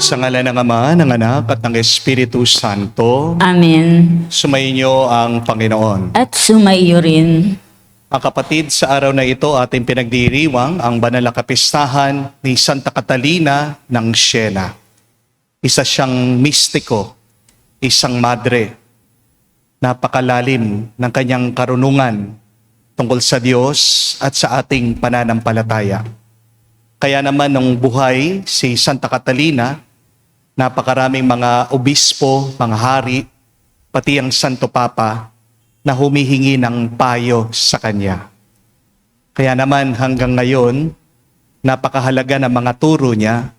Sa ngalan ng Ama, ng Anak, at ng Espiritu Santo, Amen. sumainyo ang Panginoon. At sumaiyo rin. Ang kapatid, sa araw na ito ating pinagdiriwang ang banal na kapistahan ni Santa Catalina ng Siena. Isa siyang mistiko, isang madre. Napakalalim ng kanyang karunungan tungkol sa Diyos at sa ating pananampalataya. Kaya naman nung buhay si Santa Catalina, napakaraming mga obispo, mga hari, pati ang Santo Papa na humihingi ng payo sa kanya. Kaya naman hanggang ngayon, napakahalaga ng mga turo niya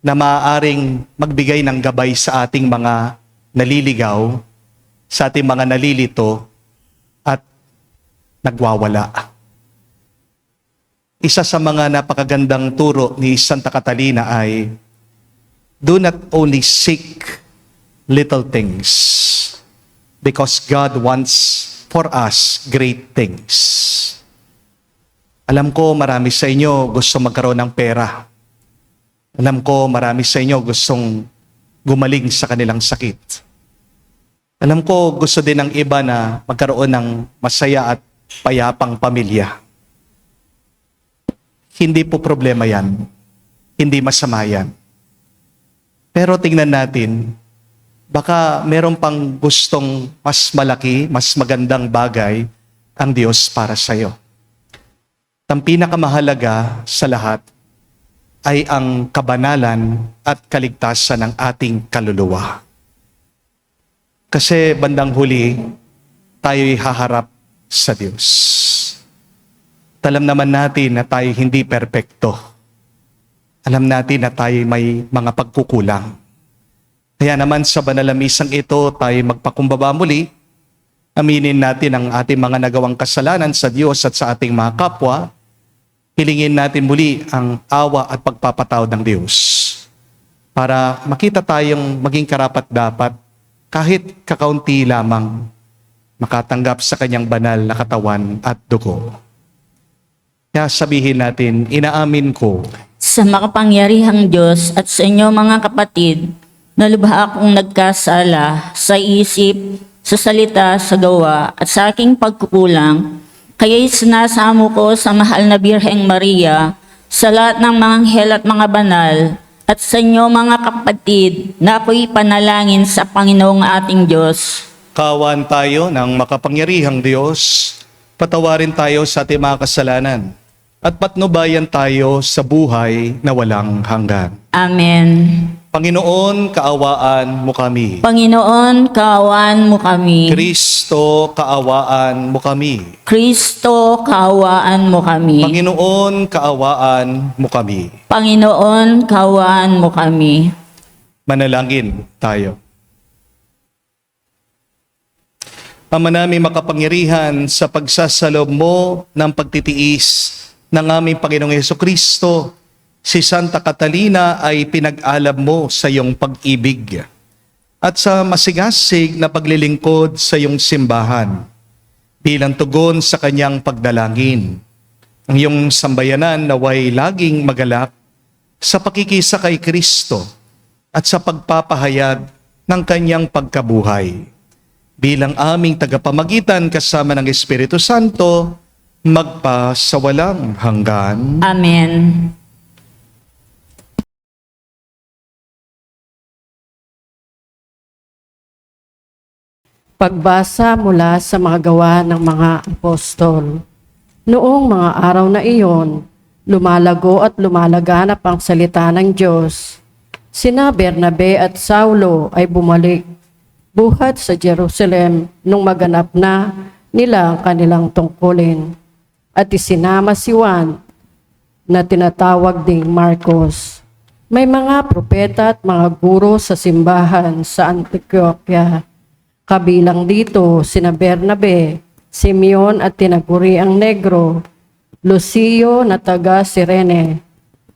na maaaring magbigay ng gabay sa ating mga naliligaw, sa ating mga nalilito at nagwawala. Isa sa mga napakagandang turo ni Santa Catalina ay, do not only seek little things, because God wants for us great things. Alam ko marami sa inyo gusto magkaroon ng pera. Alam ko marami sa inyo gustong gumaling sa kanilang sakit. Alam ko gusto din ng iba na magkaroon ng masaya at payapang pamilya. Hindi po problema yan. Hindi masama yan. Pero tingnan natin, baka meron pang gustong mas malaki, mas magandang bagay ang Diyos para sa iyo. Ang pinakamahalaga sa lahat ay ang kabanalan at kaligtasan ng ating kaluluwa. Kasi bandang huli, tayo'y haharap sa Diyos. Alam naman natin na tayo hindi perpekto. Alam natin na tayo may mga pagkukulang. Kaya naman sa banal na misang ito, tayo magpakumbaba muli. Aminin natin ang ating mga nagawang kasalanan sa Diyos at sa ating mga kapwa. Hilingin natin muli ang awa at pagpapatawad ng Diyos. Para makita tayong maging karapat-dapat kahit kakaunti lamang makatanggap sa kanyang banal na katawan at dugo. Kaya sabihin natin, inaamin ko Sa makapangyarihang Diyos at sa inyo mga kapatid, na lubha akong nagkasala sa isip, sa salita, sa gawa, at sa aking pagkukulang, kaya'y sinasamo ko sa mahal na Birheng Maria, sa lahat ng mga anghel at mga banal, at sa inyo mga kapatid, na ako'y panalangin sa Panginoong ating Diyos. kawan tayo ng makapangyarihang Diyos, patawarin tayo sa ating mga kasalanan, at patnubayan tayo sa buhay na walang hanggan. Amen. Panginoon, kaawaan mo kami. Panginoon, kaawaan mo kami. Kristo, kaawaan mo kami. Kristo, kaawaan mo kami. Panginoon, kaawaan mo kami. Panginoon, kaawaan mo kami. Manalangin tayo. Ama namin makapangyarihan, sa pagsasalob mo ng pagtitiis ng aming Panginoong Hesukristo, si Santa Catalina ay pinag-alab mo sa iyong pag-ibig at sa masigasig na paglilingkod sa iyong simbahan bilang tugon sa kanyang pagdalangin. Ang iyong sambayanan naway laging magalak sa pakikisa kay Kristo at sa pagpapahayag ng kanyang pagkabuhay. Bilang aming tagapamagitan kasama ng Espiritu Santo, magpa sa walang hanggan. Amen. Pagbasa mula sa mga gawa ng mga apostol. Noong mga araw na iyon, lumalago at lumalaganap ang salita ng Diyos. Sina Bernabe at Saulo ay bumalik buhat sa Jerusalem nung maganap na nila ang kanilang tungkulin. At isinama si Juan na tinatawag ding Marcos. May mga propeta at mga guro sa simbahan sa Antioquia. Kabilang dito sina Bernabe, Simeon at tinaguri ang Negro, Lucio na taga Cirene,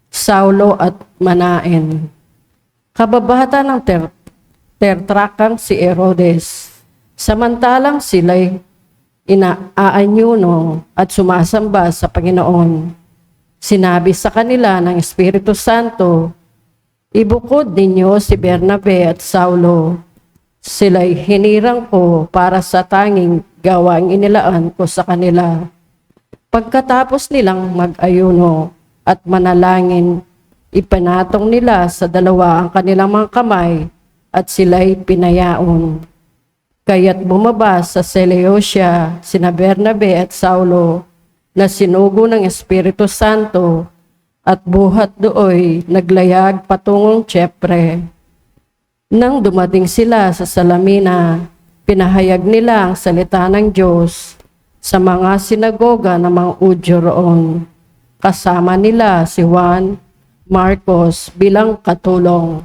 Saulo at Manaen. Kababata ng Tertrakang si Herodes. Samantalang sila'y inaanyuno at sumasamba sa Panginoon. Sinabi sa kanila ng Espiritu Santo Ibukod ninyo si Bernabe at Saulo. Sila'y hinirang ko para sa tanging gawang inilaan ko sa kanila. Pagkatapos nilang mag-ayuno at manalangin, ipanatong nila sa dalawa ang kanilang mga kamay at sila'y pinayaon. Kaya't bumaba sa Seleucia sina Bernabe at Saulo na sinugo ng Espiritu Santo at buhat dooy naglayag patungong Chipre. Nang dumating sila sa Salamina, pinahayag nila ang salita ng Diyos sa mga sinagoga ng mga Udyo roon. Kasama nila si Juan Marcos bilang katulong.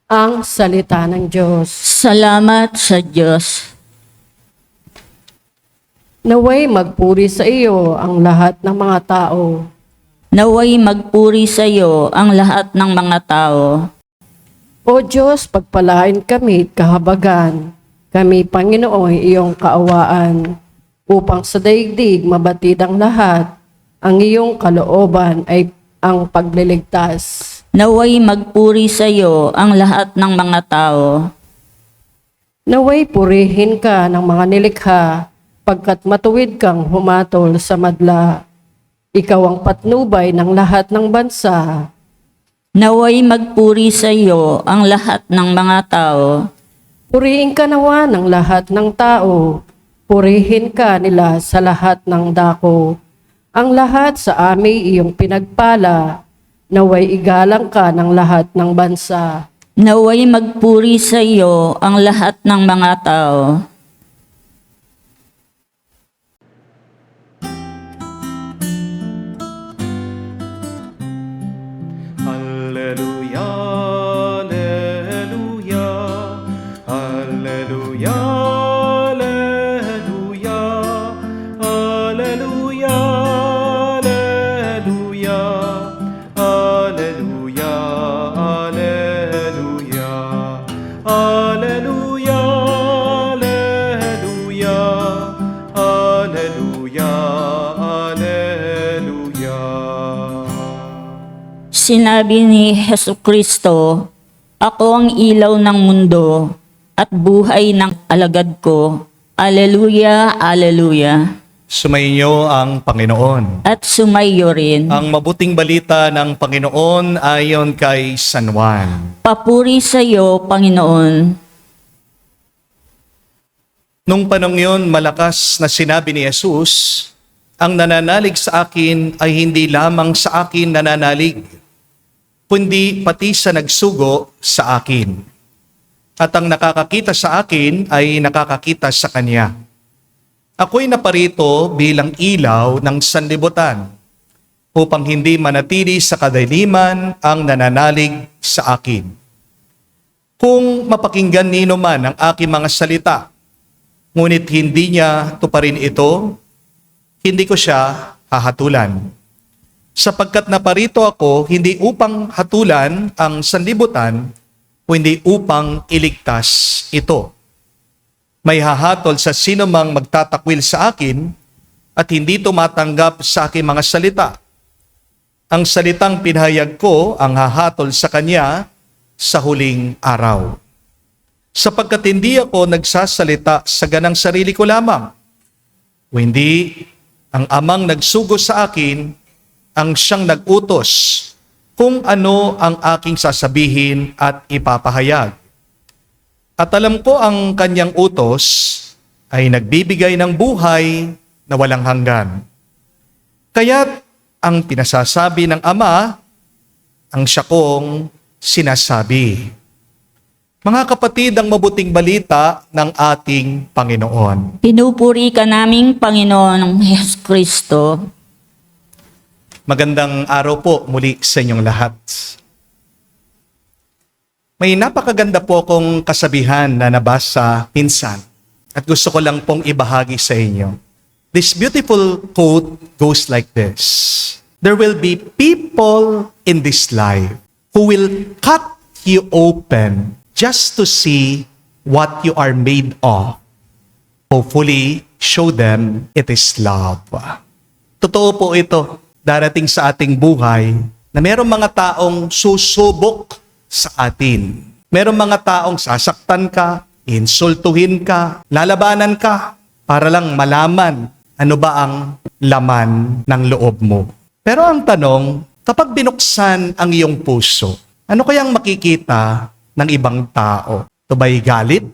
Ang salita ng Diyos. Salamat sa Diyos. Naway magpuri sa iyo ang lahat ng mga tao. Naway magpuri sa iyo ang lahat ng mga tao. O Diyos, pagpalain kami at kahabagan. Kami, Panginoon, iyong kaawaan. Upang sa daigdig mabatid ang lahat, ang iyong kalooban ay ang pagliligtas. Naway magpuri sa iyo ang lahat ng mga tao. Naway purihin ka ng mga nilikha, pagkat matuwid kang humatol sa madla. Ikaw ang patnubay ng lahat ng bansa. Naway magpuri sa iyo ang lahat ng mga tao. Purihin ka nawa ng lahat ng tao. Purihin ka nila sa lahat ng dako. Ang lahat sa amin iyong pinagpala. Naway igalang ka ng lahat ng bansa. Naway magpuri sa iyo ang lahat ng mga tao. Alleluia, alleluia, alleluia, alleluia, alleluia, alleluia, alleluia, alleluia, alleluia, alleluia, alleluia, alleluia. Sinabi ni Hesukristo, ako ang ilaw ng mundo at buhay ng alagad ko. Alleluia, alleluia. Sumainyo ang Panginoon. At sumayo rin. Ang mabuting balita ng Panginoon ayon kay San Juan. Papuri sa iyo, Panginoon. Nung panong yun, malakas na sinabi ni Jesus, ang nananalig sa akin ay hindi lamang sa akin nananalig, kundi pati sa nagsugo sa akin. At ang nakakakita sa akin ay nakakakita sa Kanya. Ako'y naparito bilang ilaw ng sanlibutan, upang hindi manatili sa kadiliman ang nananalig sa akin. Kung mapakinggan nino man ang aking mga salita, ngunit hindi niya tuparin ito, hindi ko siya hahatulan. Sapagkat naparito ako hindi upang hatulan ang sanlibutan, kundi upang iligtas ito. May hahatol sa sino mang magtatakwil sa akin at hindi tumatanggap sa aking mga salita. Ang salitang pinahayag ko ang hahatol sa kanya sa huling araw. Sapagkat hindi ako nagsasalita sa ganang sarili ko lamang, kundi ang amang nagsugo sa akin ang siyang nag-utos kung ano ang aking sasabihin at ipapahayag. At alam ko ang kanyang utos ay nagbibigay ng buhay na walang hanggan. Kaya't ang pinasasabi ng Ama, ang siya kong sinasabi. Mga kapatid, ang mabuting balita ng ating Panginoon. Pinupuri ka naming Panginoon Hesukristo. Magandang araw po muli sa inyong lahat. May napakaganda po akong kasabihan na nabasa minsan at gusto ko lang pong ibahagi sa inyo. This beautiful quote goes like this: there will be people in this life who will cut you open just to see what you are made of. Hopefully, show them it is love. Totoo po ito, darating sa ating buhay na mayroong mga taong susubok sa atin. Merong mga taong sasaktan ka, insultuhin ka, lalabanan ka, para lang malaman ano ba ang laman ng loob mo. Pero ang tanong, kapag binuksan ang iyong puso, ano kayang makikita ng ibang tao? Ito ba'y galit?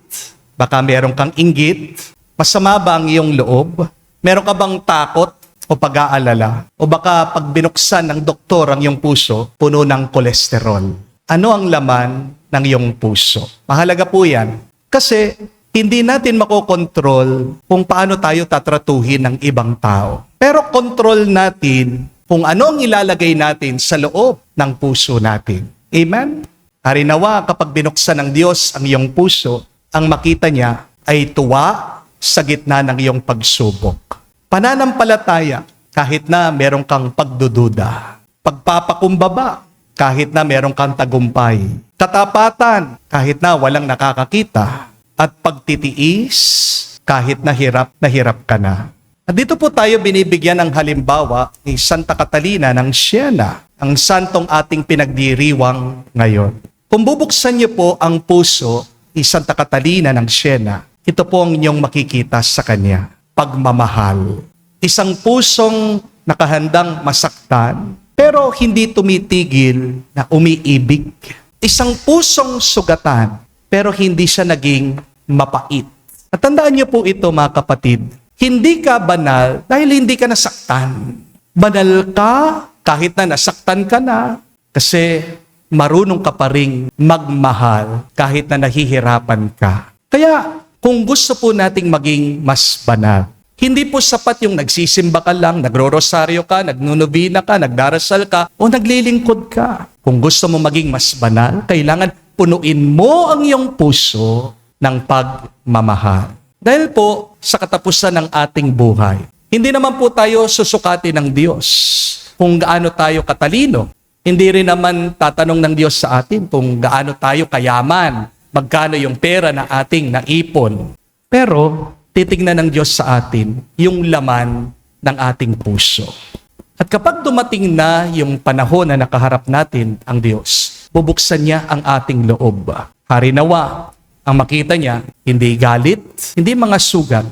Baka meron kang inggit? Masama ba ang iyong loob? Meron ka bang takot o pag-aalala? O baka pag binuksan ng doktor ang iyong puso, puno ng kolesterol? Ano ang laman ng iyong puso? Mahalaga po yan. Kasi hindi natin makokontrol kung paano tayo tatratuhin ng ibang tao. Pero control natin kung ano ang ilalagay natin sa loob ng puso natin. Amen? Harinawa kapag binuksan ng Diyos ang iyong puso, ang makita niya ay tuwa sa gitna ng iyong pagsubok. Pananampalataya kahit na meron kang pagdududa. Pagpapakumbaba kahit na meron kang tagumpay. Katapatan kahit na walang nakakakita. At pagtitiis kahit na hirap ka na. At dito po tayo binibigyan ng halimbawa ni Santa Catalina ng Siena, ang santong ating pinagdiriwang ngayon. Kung bubuksan niyo po ang puso ni Santa Catalina ng Siena, ito po ang inyong makikita sa kanya, pagmamahal. Isang pusong nakahandang masaktan, pero hindi tumitigil na umiibig. Isang pusong sugatan, pero hindi siya naging mapait. At tandaan niyo po ito mga kapatid, hindi ka banal dahil hindi ka nasaktan. Banal ka kahit na nasaktan ka na kasi marunong ka pa ring magmahal kahit na nahihirapan ka. Kaya kung gusto po nating maging mas banal, hindi po sapat yung nagsisimba ka lang, nagro-rosaryo ka, nagnunubina ka, nagdarasal ka, o naglilingkod ka. Kung gusto mo maging mas banal, kailangan punuin mo ang iyong puso ng pagmamahal. Dahil po sa katapusan ng ating buhay, hindi naman po tayo susukatin ng Diyos kung gaano tayo katalino. Hindi rin naman tatanong ng Diyos sa atin kung gaano tayo kayaman, magkano yung pera na ating naipon. Pero titignan ng Diyos sa atin yung laman ng ating puso. At kapag dumating na yung panahon na nakaharap natin ang Diyos, bubuksan niya ang ating loob. Harinawa, ang makita niya, hindi galit, hindi mga sugat,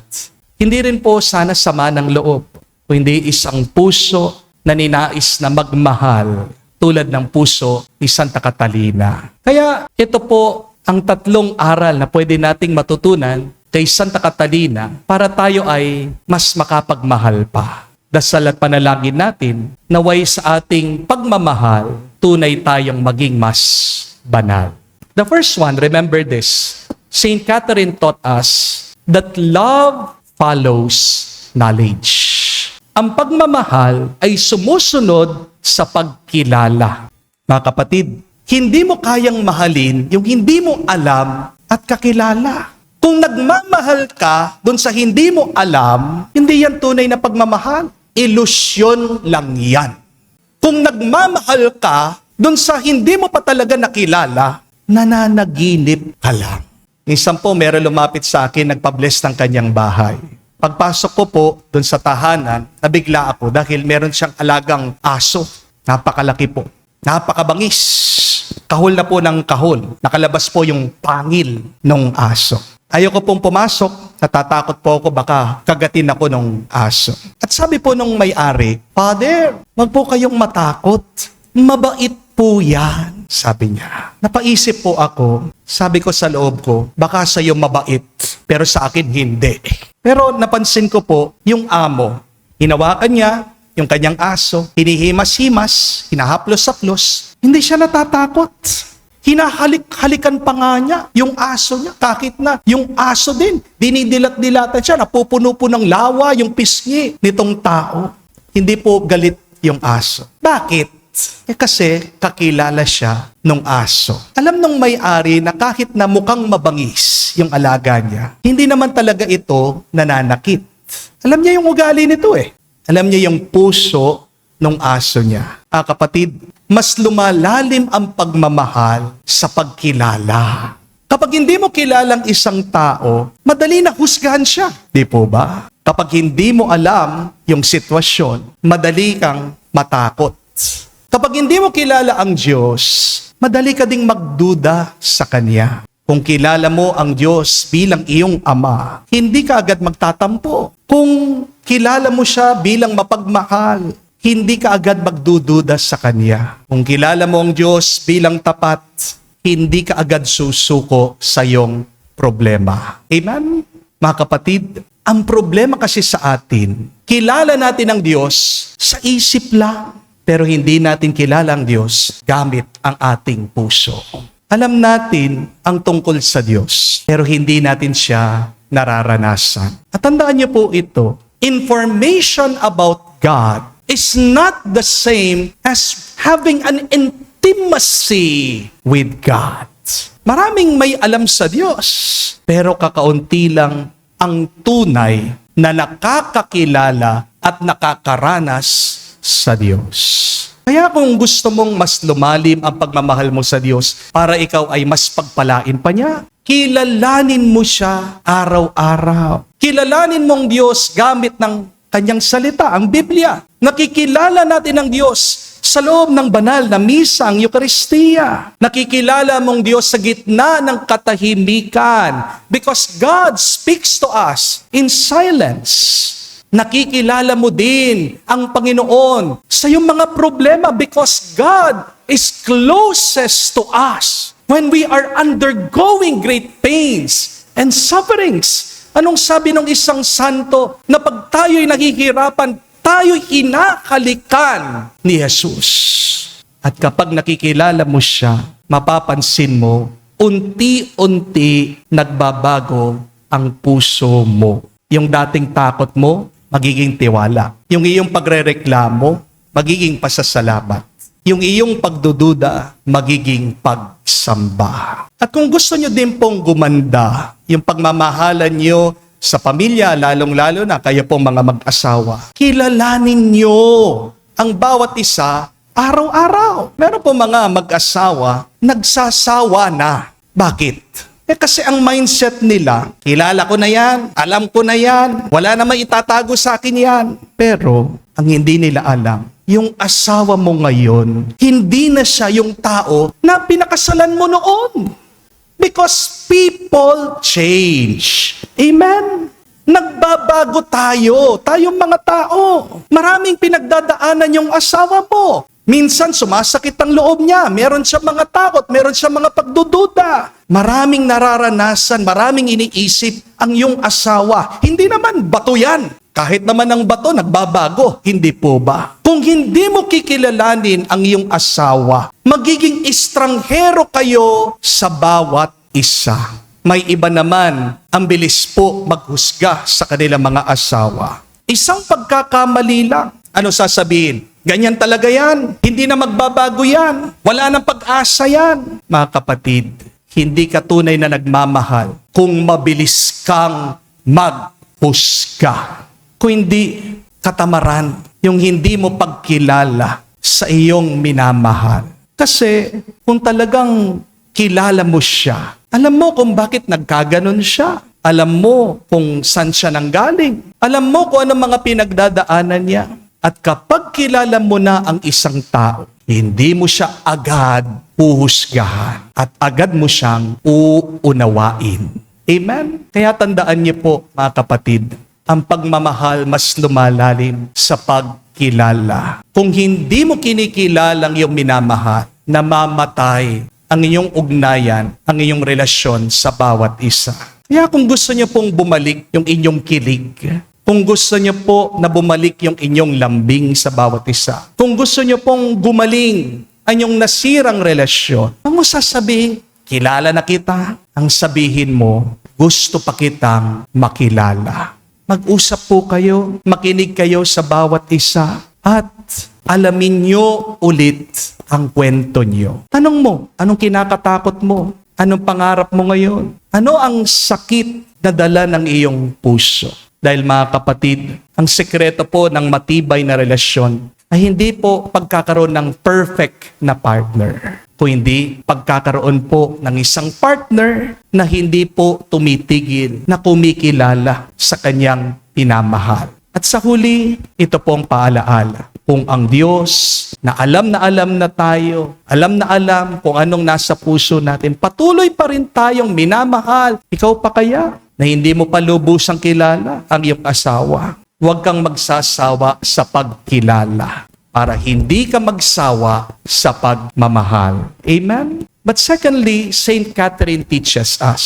hindi rin po sana sama ng loob, kundi isang puso na ninais na magmahal tulad ng puso ni Santa Catalina. Kaya ito po ang tatlong aral na pwede nating matutunan kay Santa Catalina para tayo ay mas makapagmahal pa. Dasal at panalangin natin, naway sa ating pagmamahal, tunay tayong maging mas banal. The first one, remember this, Saint Catherine taught us that love follows knowledge. Ang pagmamahal ay sumusunod sa pagkilala. Mga kapatid, hindi mo kayang mahalin yung hindi mo alam at kakilala. Kung nagmamahal ka dun sa hindi mo alam, hindi yan tunay na pagmamahal. Ilusyon lang yan. Kung nagmamahal ka dun sa hindi mo pa talaga nakilala, nananaginip ka lang. Minsan po, meron lumapit sa akin, nagpa-bless ng kanyang bahay. Pagpasok ko po dun sa tahanan, nabigla ako dahil meron siyang alagang aso. Napakalaki po. Napakabangis. Kahol na po ng kahol. Nakalabas po yung pangil ng aso. Ayoko pong pumasok, natatakot po ako baka kagatin ako ng aso. At sabi po nung may-ari, Father, wag po kayong matakot. Mabait po yan, sabi niya. Napaisip po ako, sabi ko sa loob ko, baka sa'yo mabait, pero sa akin hindi. Pero napansin ko po, yung amo, hinawakan niya yung kanyang aso, hinihimas-himas, hinahaplos-haplos, hindi siya natatakot. Hinahalik-halikan pa nga niya yung aso niya, kahit na yung aso din, dinidilat-dilatan siya, napupuno po ng lawa yung pisngi nitong tao. Hindi po galit yung aso. Bakit? Kasi kakilala siya nung aso. Alam nung may-ari na kahit na mukhang mabangis yung alaga niya, hindi naman talaga ito nananakit. Alam niya yung ugali nito eh. Alam niya yung puso nung aso niya. Kapatid, mas lumalalim ang pagmamahal sa pagkilala. Kapag hindi mo kilalang isang tao, madali na husgahan siya. Di po ba? Kapag hindi mo alam yung sitwasyon, madali kang matakot. Kapag hindi mo kilala ang Diyos, madali ka ding magduda sa Kanya. Kung kilala mo ang Diyos bilang iyong Ama, hindi ka agad magtatampo. Kung kilala mo siya bilang mapagmahal, hindi ka agad magdududa sa Kanya. Kung kilala mo ang Diyos bilang tapat, hindi ka agad susuko sa iyong problema. Amen? Mga kapatid, ang problema kasi sa atin, kilala natin ang Diyos sa isip lang, pero hindi natin kilala ang Diyos gamit ang ating puso. Alam natin ang tungkol sa Diyos, pero hindi natin siya nararanasan. At tandaan niyo po ito, information about God is not the same as having an intimacy with God. Maraming may alam sa Diyos, pero kakaunti lang ang tunay na nakakakilala at nakakaranas sa Diyos. Kaya kung gusto mong mas lumalim ang pagmamahal mo sa Diyos para ikaw ay mas pagpalain pa niya, kilalanin mo siya araw-araw. Kilalanin mong Diyos gamit ng Kanyang salita, ang Biblia. Nakikilala natin ang Diyos sa loob ng banal na misa, ang Eucharistia. Nakikilala mong Diyos sa gitna ng katahimikan because God speaks to us in silence. Nakikilala mo din ang Panginoon sa iyong mga problema because God is closest to us when we are undergoing great pains and sufferings. Anong sabi ng isang santo na pag tayo'y nahihirapan, tayo'y hinahalikan ni Jesus. At kapag nakikilala mo siya, mapapansin mo, unti-unti nagbabago ang puso mo. Yung dating takot mo, magiging tiwala. Yung iyong pagrereklamo, magiging pasasalamat. Yung iyong pagdududa, magiging pagsamba. At kung gusto nyo din pong gumanda, yung pagmamahalan nyo sa pamilya, lalong-lalo na kayo pong mga mag-asawa, kilalanin nyo ang bawat isa araw-araw. Meron po mga mag-asawa, nagsasawa na. Bakit? Kasi ang mindset nila, kilala ko na yan, alam ko na yan, wala namang itatago sa akin yan. Pero, ang hindi nila alam, yung asawa mo ngayon, hindi na siya yung tao na pinakasalan mo noon. Because people change. Amen? Nagbabago tayo, tayong mga tao. Maraming pinagdadaanan yung asawa mo. Minsan sumasakit ang loob niya, meron siya mga takot, meron siya mga pagdududa. Maraming nararanasan, maraming iniisip ang iyong asawa. Hindi naman bato yan. Kahit naman ang bato, nagbabago. Hindi po ba? Kung hindi mo kikilalanin ang iyong asawa, magiging estranghero kayo sa bawat isa. May iba naman, ang bilis po maghusga sa kanilang mga asawa. Isang pagkakamali lang. Ano sasabihin? Ganyan talaga yan. Hindi na magbabago yan. Wala nang pag-asa yan. Mga kapatid, hindi ka tunay na nagmamahal kung mabilis kang maghusga. Kung hindi katamaran, yung hindi mo pagkilala sa iyong minamahal. Kasi kung talagang kilala mo siya, alam mo kung bakit nagkaganon siya. Alam mo kung saan siya nanggaling. Alam mo kung anong mga pinagdadaanan niya. At kapag kilala mo na ang isang tao, hindi mo siya agad puhusgahan at agad mo siyang uunawain. Amen? Kaya tandaan niyo po, mga kapatid, ang pagmamahal mas lumalalim sa pagkilala. Kung hindi mo kinikilalang iyong minamahal, namamatay ang inyong ugnayan, ang inyong relasyon sa bawat isa. Kaya kung gusto niyo pong bumalik yung inyong kilig, kung gusto niyo po na bumalik yung inyong lambing sa bawat isa, kung gusto niyo pong gumaling ang inyong nasirang relasyon, ang mo sasabihin, kilala na kita. Ang sabihin mo, gusto pa kitang makilala. Mag-usap po kayo, makinig kayo sa bawat isa, at alamin niyo ulit ang kwento niyo. Tanong mo, anong kinakatakot mo? Anong pangarap mo ngayon? Ano ang sakit na dala ng iyong puso? Dahil mga kapatid, ang sekreto po ng matibay na relasyon ay hindi po pagkakaroon ng perfect na partner, kundi pagkakaroon po ng isang partner na hindi po tumitigil, na kumikilala sa kanyang pinamahal. At sa huli, ito pong paalaala. kung ang Diyos na alam na tayo, alam na alam kung anong nasa puso natin, patuloy pa rin tayong minamahal. Ikaw pa kaya na hindi mo pa lubusang kilala ang iyong asawa? Huwag kang magsasawa sa pagkilala para hindi ka magsawa sa pagmamahal. Amen? But secondly, Saint Catherine teaches us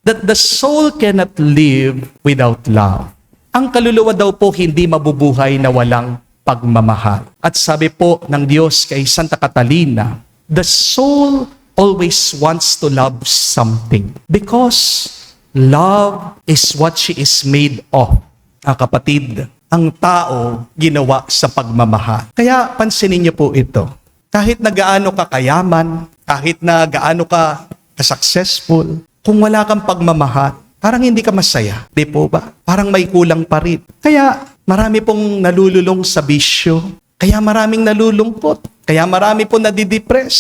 that the soul cannot live without love. Ang kaluluwa daw po hindi mabubuhay na walang pagmamahal. At sabi po ng Diyos kay Santa Catalina, the soul always wants to love something because love is what she is made of. Kapatid, ang tao ginawa sa pagmamahal. Kaya pansinin niyo po ito. Kahit na gaano ka kayaman, kahit na gaano ka successful, kung wala kang pagmamahal, parang hindi ka masaya. Di po ba? Parang may kulang pa rin. Kaya marami pong nalululong sa bisyo. Kaya maraming nalulungkot. Kaya marami pong nadidepress.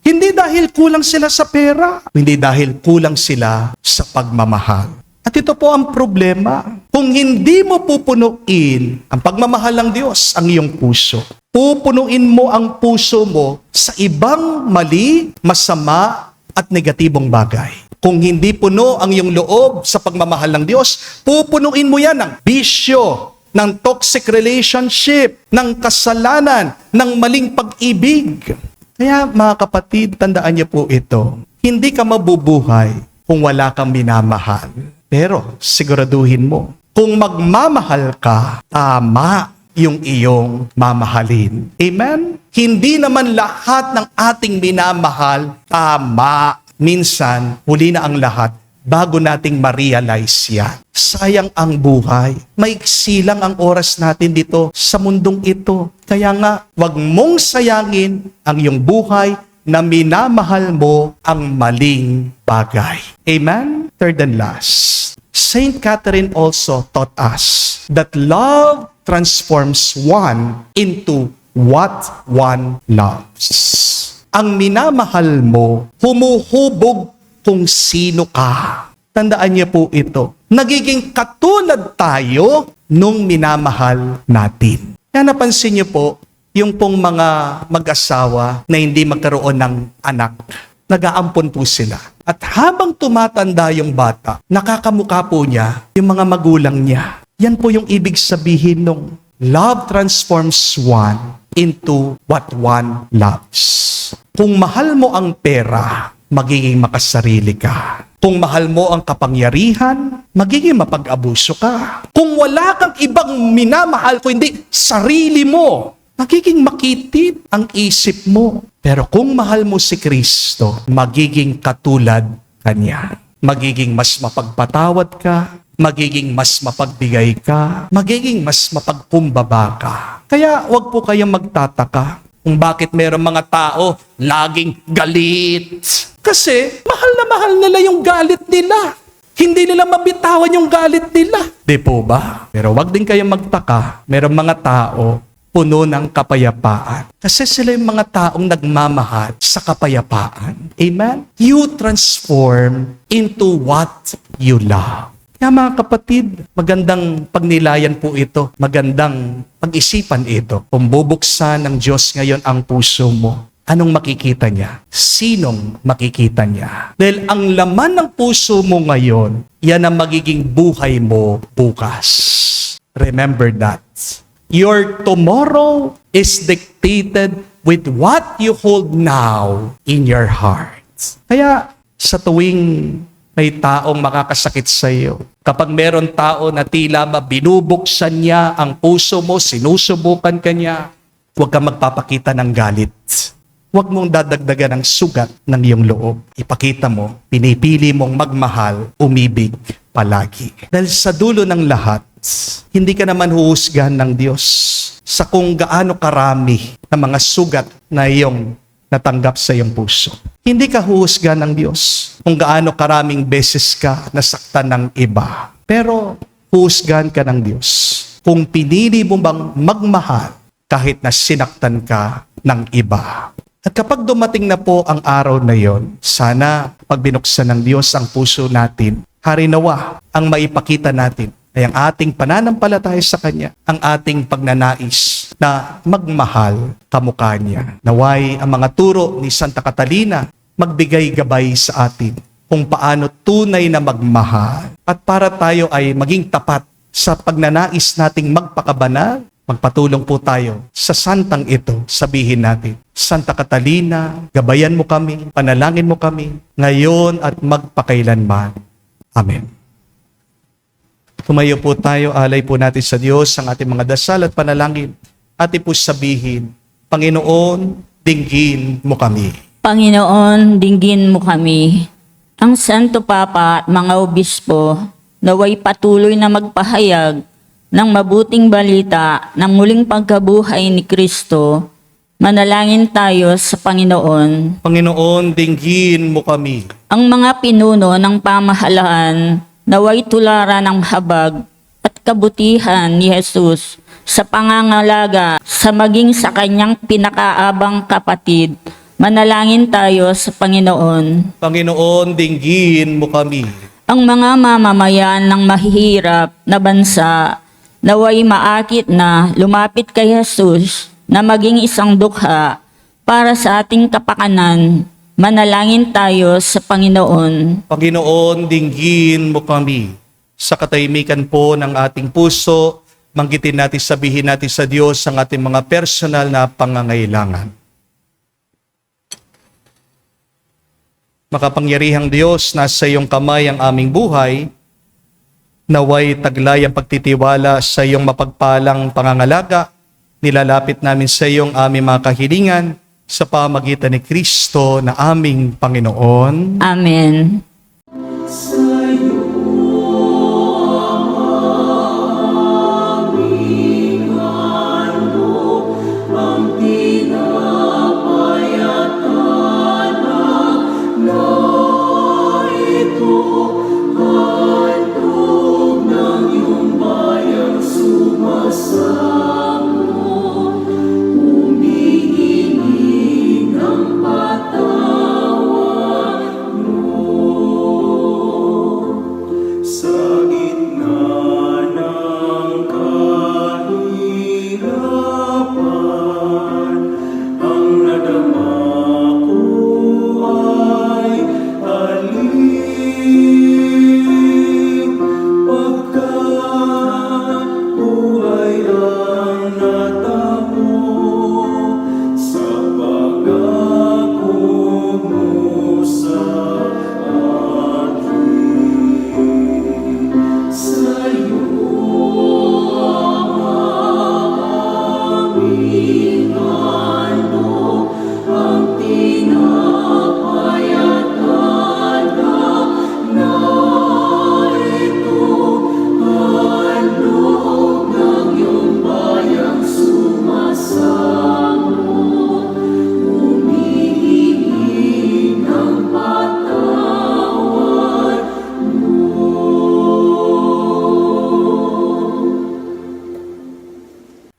Hindi dahil kulang sila sa pera. Hindi dahil kulang sila sa pagmamahal. At ito po ang problema. Kung hindi mo pupunuin ang pagmamahal ng Diyos ang iyong puso, pupunuin mo ang puso mo sa ibang mali, masama, at negatibong bagay. Kung hindi puno ang iyong loob sa pagmamahal ng Diyos, pupunuin mo yan ng bisyo, ng toxic relationship, ng kasalanan, ng maling pag-ibig. Kaya mga kapatid, tandaan niyo po ito. Hindi ka mabubuhay kung wala kang minamahal. Pero siguraduhin mo, kung magmamahal ka, tama yung iyong mamahalin. Amen? Hindi naman lahat ng ating minamahal tama. Minsan, huli na ang lahat bago nating ma-realize yan. Sayang ang buhay. Maiksi lang ang oras natin dito sa mundong ito. Kaya nga, wag mong sayangin ang iyong buhay na minamahal mo ang maling bagay. Amen? Third and last, Saint Catherine also taught us that love transforms one into what one loves. Ang minamahal mo, humuhubog kung sino ka. Tandaan niyo po ito. Nagiging katulad tayo nung minamahal natin. Kaya napansin niyo po, yung pong mga mag-asawa na hindi magkaroon ng anak, nag-aampon po sila. At habang tumatanda yung bata, nakakamukha po niya yung mga magulang niya. Yan po yung ibig sabihin nung love transforms one into what one loves. Kung mahal mo ang pera, magiging makasarili ka. Kung mahal mo ang kapangyarihan, magiging mapag-abuso ka. Kung wala kang ibang minamahal kundi sarili mo, magiging makitid ang isip mo. Pero kung mahal mo si Kristo, magiging katulad Kanya. Magiging mas mapagpatawad ka, magiging mas mapagbigay ka, magiging mas mapagkumbaba ka. Kaya wag po kayong magtataka kung bakit mayroong mga tao laging galit. Kasi mahal na mahal nila yung galit nila. Hindi nila mabitawan yung galit nila. Di po ba? Pero wag din kayong magtaka, mayroong mga tao puno ng kapayapaan. Kasi sila yung mga taong nagmamahal sa kapayapaan. Amen? You transform into what you love. Kaya mga kapatid, magandang pagnilayan po ito. Magandang pag-isipan ito. Kung bubuksan ng Diyos ngayon ang puso mo, anong makikita niya? Sinong makikita niya? Dahil ang laman ng puso mo ngayon, yan ang magiging buhay mo bukas. Remember that. Your tomorrow is dictated with what you hold now in your heart. Kaya sa tuwing may taong makakasakit sa iyo, kapag meron tao na tila ba binubuksan niya ang puso mo, sinusubukan ka niya, huwag kang magpapakita ng galit. Huwag mong dadagdagan ng sugat ng iyong loob. Ipakita mo, pinipili mong magmahal, umibig palagi. Dahil sa dulo ng lahat, hindi ka naman huhusgahan ng Diyos sa kung gaano karami na mga sugat na iyong natanggap sa iyong puso. Hindi ka huhusgahan ng Diyos kung gaano karaming beses ka nasaktan ng iba. Pero huhusgahan ka ng Diyos kung pinili mo bang magmahal kahit na sinaktan ka ng iba. At kapag dumating na po ang araw na yon, sana pag binuksan ng Diyos ang puso natin, harinawa ang maipakita natin ay ang ating pananampalataya sa Kanya, ang ating pagnanais na magmahal kamukha niya. Naway ang mga turo ni Santa Catalina magbigay gabay sa atin kung paano tunay na magmahal. At para tayo ay maging tapat sa pagnanais nating magpakabanal, magpatulong po tayo sa santang ito. Sabihin natin, Santa Catalina, gabayan mo kami, panalangin mo kami, ngayon at magpakailanman. Amen. Tumayo po tayo, alay po natin sa Diyos ang ating mga dasal at panalangin. Atin po sabihin, Panginoon, dinggin mo kami. Panginoon, dinggin mo kami. Ang Santo Papa at mga obispo, naway patuloy na magpahayag ng mabuting balita ng muling pagkabuhay ni Kristo. Manalangin tayo sa Panginoon. Panginoon, dinggin mo kami. Ang mga pinuno ng pamahalaan, naway tularan ng habag at kabutihan ni Jesus sa pangangalaga sa maging sa kanyang pinakaabang kapatid. Manalangin tayo sa Panginoon. Panginoon, dinggin mo kami. Ang mga mamamayan ng mahihirap na bansa naway maakit na lumapit kay Jesus na maging isang dukha para sa ating kapakanan. Manalangin tayo sa Panginoon. Panginoon, dinggin mo kami. Sa katahimikan po ng ating puso, manggitin natin, sabihin natin sa Diyos ang ating mga personal na pangangailangan. Makapangyarihang Diyos, nasa iyong kamay ang aming buhay, naway taglay ang pagtitiwala sa iyong mapagpalang pangangalaga, nilalapit namin sa iyong aming mga kahilingan sa pamagitan ni Kristo na aming Panginoon. Amen.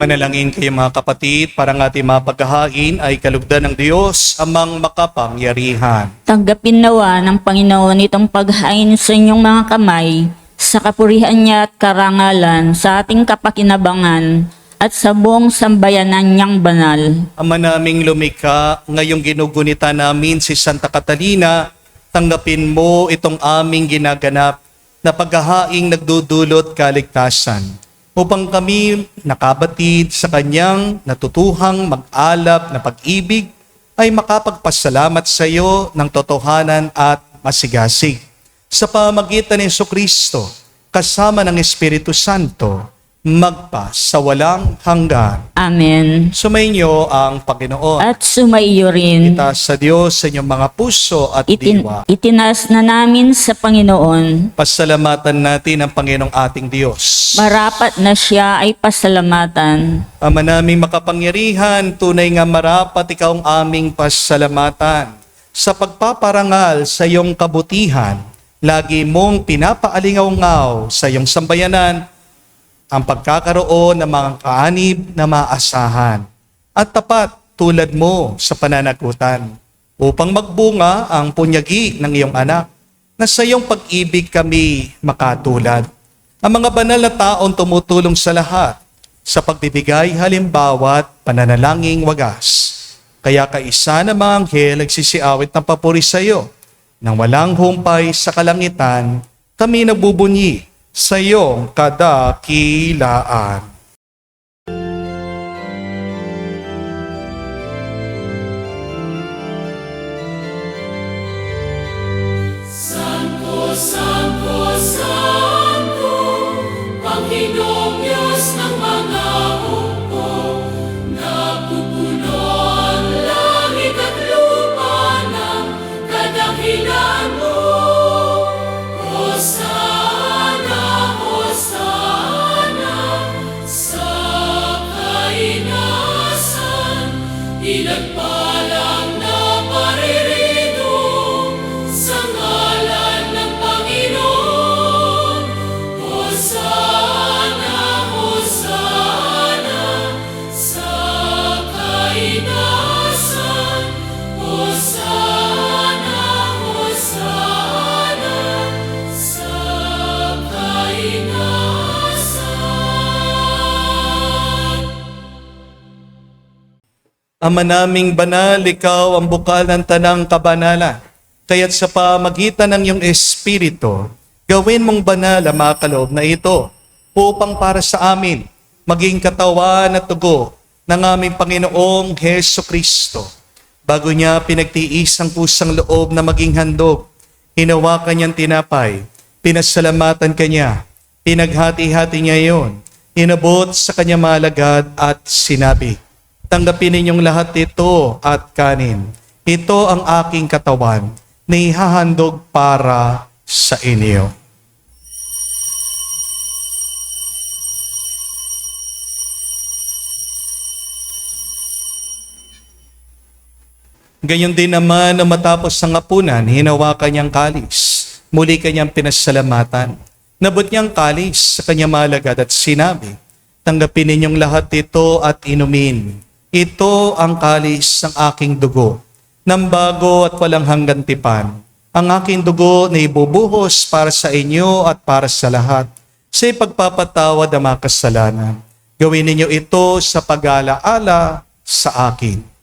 Manalangin kayo mga kapatid, para ng ating mga paghahain ay kalugdan ng Diyos amang makapangyarihan. Tanggapin nawa ng Panginoon itong paghain sa inyong mga kamay, sa kapurihan niya at karangalan, sa ating kapakinabangan, at sa buong sambayanan niyang banal. Ama naming lumikha, ngayong ginugunita namin si Santa Catalina, tanggapin mo itong aming ginaganap na paghahaing nagdudulot kaligtasan, upang kami nakabatid sa kanyang natutuhang mag-alab na pag-ibig ay makapagpasalamat sa iyo ng totohanan at masigasig. Sa pamagitan ni Jesucristo, kasama ng Espiritu Santo, magpa sa walang hanggan. Amen. Sumainyo ang Panginoon. At sumaiyo rin. Itaas sa Diyos sa inyong mga puso at diwa. Itinaas na namin sa Panginoon. Pasalamatan natin ang Panginoong ating Diyos. Marapat na siya ay pasalamatan. Ama naming makapangyarihan, tunay nga marapat ikaw ang aming pasalamatan. Sa pagpaparangal sa iyong kabutihan, lagi mong pinapaalingaw-ngaw sa iyong sambayanan ang pagkakaroon ng mga kaanib na maasahan at tapat tulad mo sa pananagutan upang magbunga ang punyagi ng iyong anak na sa iyong pag-ibig kami makatulad. Ang mga banal na taon tumutulong sa lahat sa pagbibigay halimbawa at pananalangin wagas. Kaya kaisa ng mga anghel nagsisiawit ng papuri sa iyo. Nang walang humpay sa kalangitan, kami nagbubunyi sa iyong kadakilaan. Santo, Santo, Panginoong Diyos ng mga hukbo, napupuno ang langit at lupa ng kadakilaan mo. Hosana, Hosana, sa kainasan, ilagpalang na paririto sa ngalan ng Panginoon. Hosana, Hosana, sa kainasan. Hosana, Hosana, sa kainasan. Ama naming banal, ikaw ang bukal ng tanang kabanalan. Kaya't sa pamagitan ng iyong Espiritu, gawin mong banal ang mga kaloob na ito upang para sa amin maging katawan at dugo ng aming Panginoong Heso Kristo. Bago niya pinagtiis ang kusang loob na maging handog, hinawakan niyang tinapay, pinasalamatan kanya, pinaghati-hati niya iyon, inabot sa kanyang mga alagad at sinabi, tanggapin ninyong lahat ito at kanin. Ito ang aking katawan na ihahandog para sa inyo. Gayon din naman na matapos ang hapunan, hinawakan niyang kalis. Muli kanyang pinasalamatan. Nabot niyang kalis sa kanyang malagad at sinabi, tanggapin ninyong lahat ito at inumin. Ito ang kalis ng aking dugo, ng bago at walang hanggang tipan. Ang aking dugo na ibubuhos para sa inyo at para sa lahat, sa ipagpapatawad ng mga kasalanan. Gawin ninyo ito sa pag-alaala sa akin.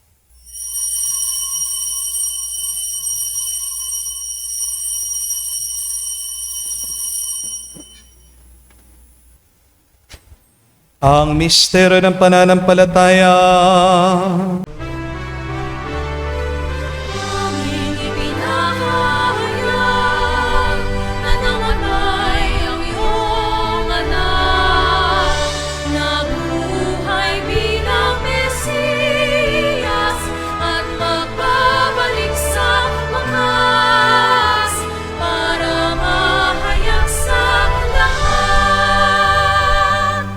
Ang misteryo ng pananampalataya. Aming ipinahayag na namatay ang iyong anak, nabuhay bilang Mesiyas at magbabalik sa wakas para mahayag sa lahat.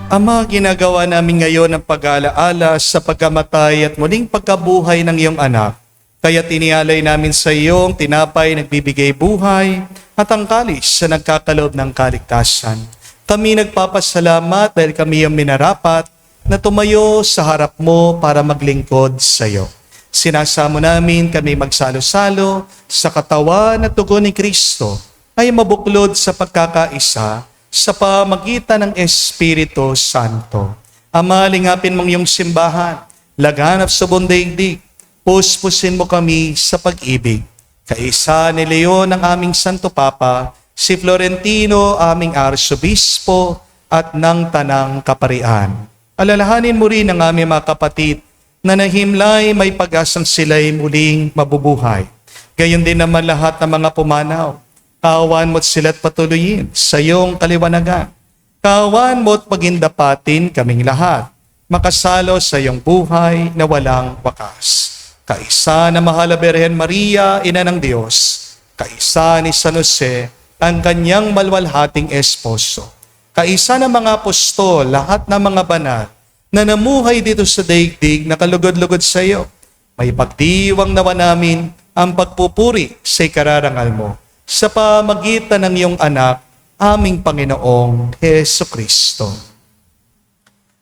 Ama, ginagawa namin ngayon ang pag-aalaala sa pagkamatay at muling pagkabuhay ng iyong anak. Kaya tinialay namin sa iyo ang tinapay nagbibigay buhay at ang kalis sa nagkakaloob ng kaligtasan. Kami nagpapasalamat dahil kami ang minarapat na tumayo sa harap mo para maglingkod sa iyo. Sinasamo namin kami magsalo-salo sa katawan at dugo ni Kristo ay mabuklod sa pagkakaisa sa pamagitan ng Espiritu Santo. Ama, lingapin mong iyong simbahan, laganap sa buong daigdig, puspusin mo kami sa pag-ibig. Kaisa ni Leon ang aming Santo Papa, si Florentino aming Arsobispo at ng Tanang Kaparian. Alalahanin mo rin ang aming mga kapatid na nahimlay may pag-asang sila'y muling mabubuhay. Gayon din naman lahat ng mga pumanaw. Kawan mo't sila't patuloyin sa iyong kaliwanagan. Kawan mo't pagindapatin kaming lahat, makasalo sa iyong buhay na walang wakas. Kaisa na mahal na Birhen Maria, Ina ng Diyos, kaisa ni San Jose, ang kanyang malwalhating esposo, kaisa ng mga apostol, lahat ng mga banal, na namuhay dito sa daigdig na kalugod-lugod sa iyo. May pagdiwang nawa namin ang pagpupuri sa ikararangal mo, sa pamagitan ng iyong anak, aming Panginoong Heso Kristo.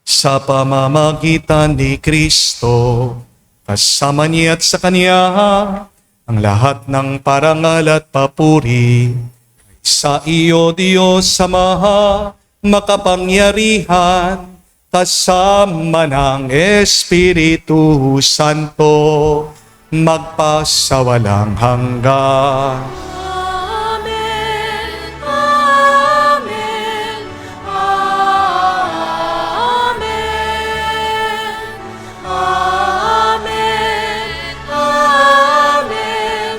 Sa pamamagitan ni Kristo, kasama niya at sa Kanya, ang lahat ng parangal at papuri, sa iyo, Diyos Ama, makapangyarihan, kasama ng Espiritu Santo, magpasawalang hanggan. Amen. Amen. Amen. Amen. Amen.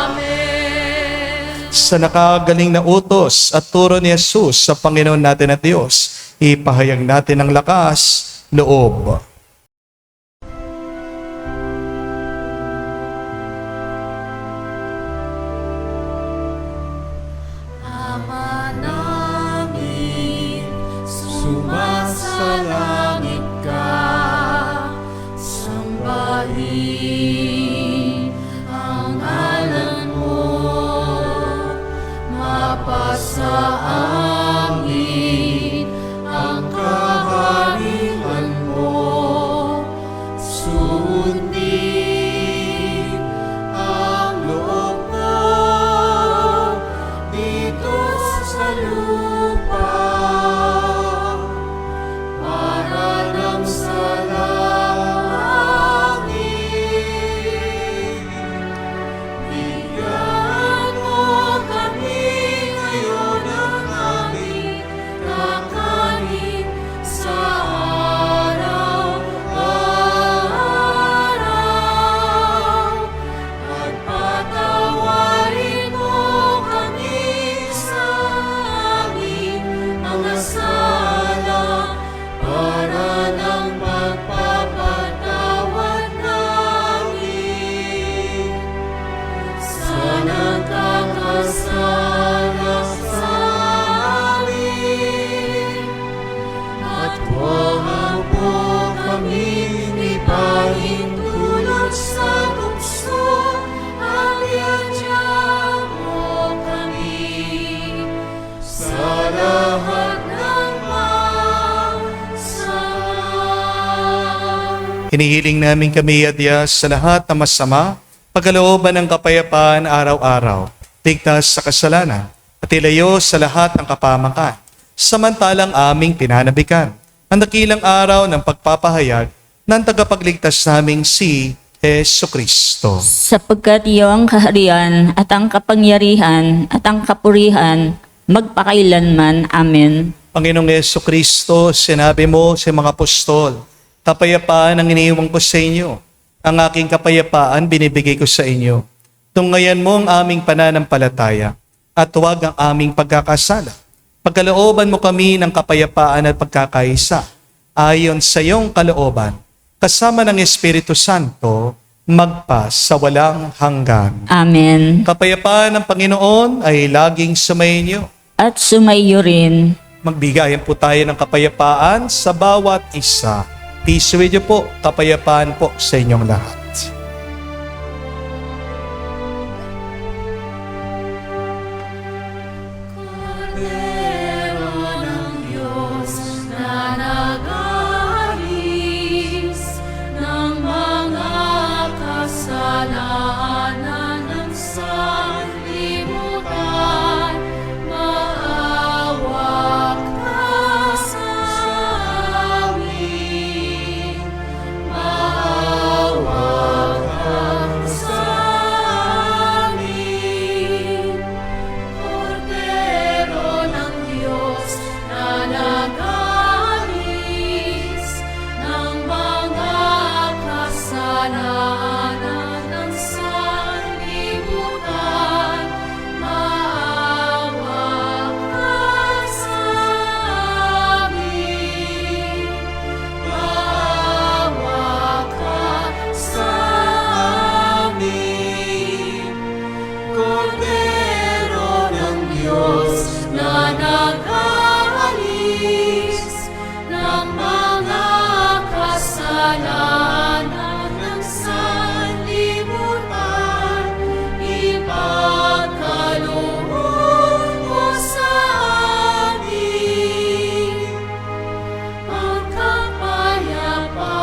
Amen. Sa nakagaling na utos at turo ni Jesus sa Panginoon natin at Diyos, ipahayag natin ang lakas, loob. Ama namin, sumasalangit ka, sambahin ang ngalan mo, mapasa amin ang kaharian mo, sundin ang loob mo dito sa lupa para lang sa langit. Bigyan mo kami ngayon ng aming kakanin sa araw-araw. At patawarin mo kami sa aming mga sala para ng pagpapatawad namin sa nagkakasala sa amin. At huwag mo kami ipahintulot sa tukso, at iadya mo kami sa lahat ng masama. Hinihiling namin kami, Adya, sa lahat ng masama, pagkalooban ng kapayapaan araw-araw, ligtas sa kasalanan, at ilayo sa lahat ng kapamakan, samantalang aming pinanabikan ang dakilang araw ng pagpapahayag ng tagapagligtas naming si Hesu Kristo. Sapagkat iyo ang kaharian at ang kapangyarihan at ang kapurihan magpakailanman. Amen. Panginoong Hesu Kristo, sinabi mo sa mga apostol, kapayapaan ang iniiwan ko sa inyo. Ang aking kapayapaan binibigay ko sa inyo. Tunghayan mo ang aming pananampalataya at huwag ang aming pagkakasala. Pagkalooban mo kami ng kapayapaan at pagkakaisa ayon sa iyong kalooban, kasama ng Espiritu Santo, magpa sa walang hanggan. Amen. Kapayapaan ng Panginoon ay laging sumainyo. At sumayo rin. Magbigayan po tayo ng kapayapaan sa bawat isa. Peace with you po, kapayapaan po sa inyong lahat. Kordero ng Diyos na nag-aalis ng mga kasalanan ng sanlibutan, maawa ka sa amin. Maawa ka sa amin. Kordero ng Diyos na nag-aalis ng mga kasalanan ng sanlibutan, maawa ka sa amin. Maawa ka sa amin. Kordero ng Diyos na nag-aalis ng mga kasalanan ng sanlibutan, ipagkaloob mo sa amin ang kapayapaan.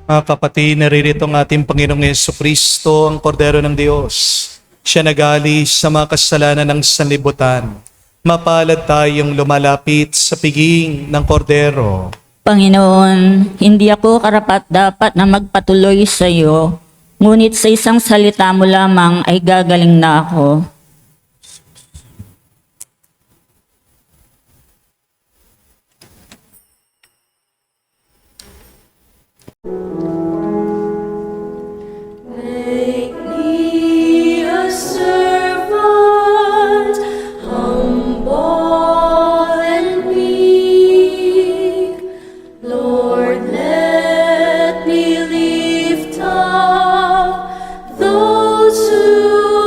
Mga kapatid, naririto ang ating Panginoong Yesu Kristo, ang Kordero ng Diyos. Siya nag-alis sa mga kasalanan ng sanlibutan. Mapalad tayong lumalapit sa piging ng kordero. Panginoon, hindi ako karapat-dapat na magpatuloy sa iyo, ngunit sa isang salita mo lamang ay gagaling na ako. Make me a servant, humble and meek. Lord, let me lift up those who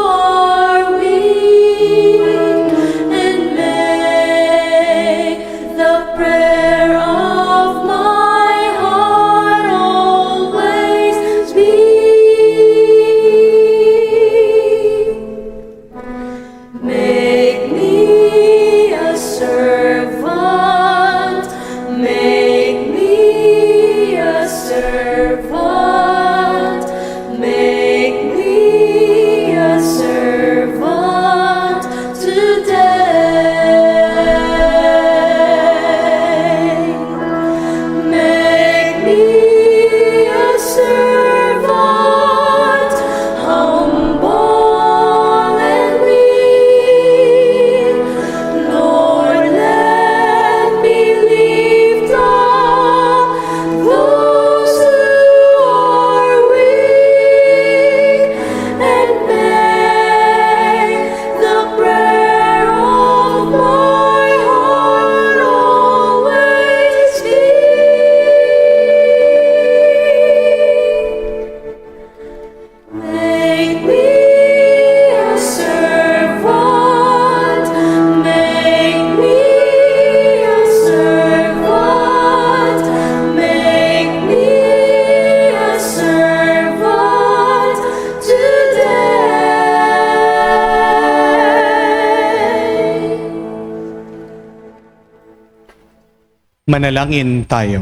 are weak, and make the prayer of my heart always be. Make me a servant, make me a servant, make me a servant today. Make me a servant, humble and weak. Lord, let me lift up those who are weak, and make the prayer of my heart always be. Make me a servant, make me a servant, make me a servant today. Manalangin tayo.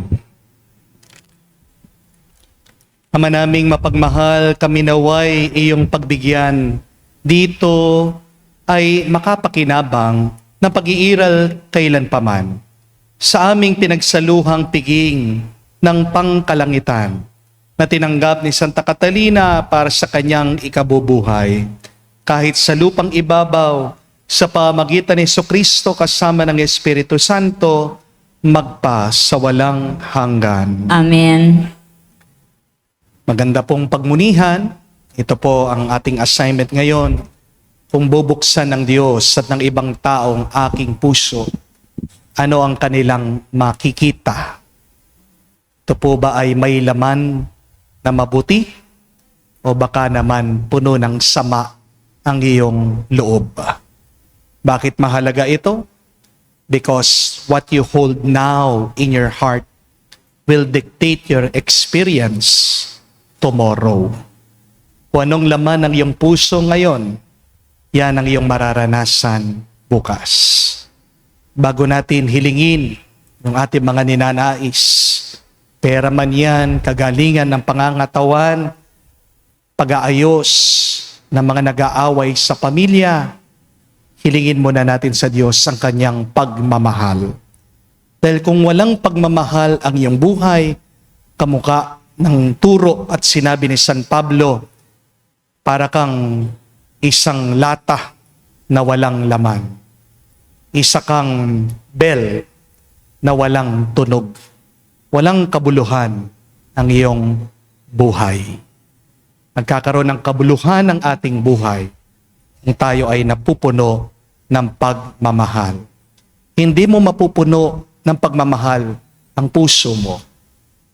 Ama naming mapagmahal, kami naway iyong pagbigyan dito ay makapakinabang ng pag-iiral kailanpaman sa aming pinagsaluhang piging ng pangkalangitan na tinanggap ni Santa Catalina para sa kanyang ikabubuhay. Kahit sa lupang ibabaw, sa pamagitan ni Jesucristo kasama ng Espiritu Santo, magpa sa walang hanggan. Amen. Maganda pong pagmunihan. Ito po ang ating assignment ngayon. Kung bubuksan ng Diyos at ng ibang taong aking puso, ano ang kanilang makikita? Ito po ba ay may laman na mabuti? O baka naman puno ng sama ang iyong loob? Bakit mahalaga ito? Because what you hold now in your heart will dictate your experience tomorrow. Kung anong laman ng iyong puso ngayon, yan ang iyong mararanasan bukas. Bago natin hilingin yung ating mga ninanais, pera man yan, kagalingan ng pangangatawan, pag-aayos ng mga nag-aaway sa pamilya, hilingin muna natin sa Diyos ang kanyang pagmamahal. Dahil kung walang pagmamahal ang iyong buhay, kamukha ng turo at sinabi ni San Pablo, para kang isang lata na walang laman. Isa kang bell na walang tunog. Walang kabuluhan ang iyong buhay. Nagkakaroon ng kabuluhan ang ating buhay kung tayo ay napupuno ng pagmamahal. Hindi mo mapupuno ng pagmamahal ang puso mo.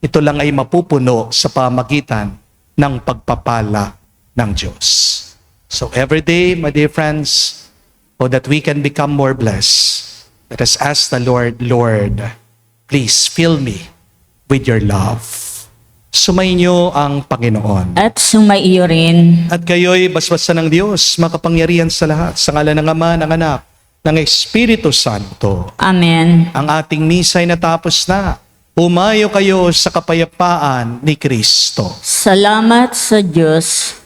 Ito lang ay mapupuno sa pamagitan ng pagpapala ng Diyos. So every day, my dear friends, so that we can become more blessed, let us ask the Lord, Lord, please fill me with your love. Sumainyo ang Panginoon. At sumaiyo rin. At kayo'y basbasan ng Diyos, makapangyarihan sa lahat, sa ngalan ng Ama, ng Anak, ng Espiritu Santo. Amen. Ang ating misa ay natapos na. Humayo kayo sa kapayapaan ni Kristo. Salamat sa Diyos.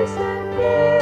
sanggol.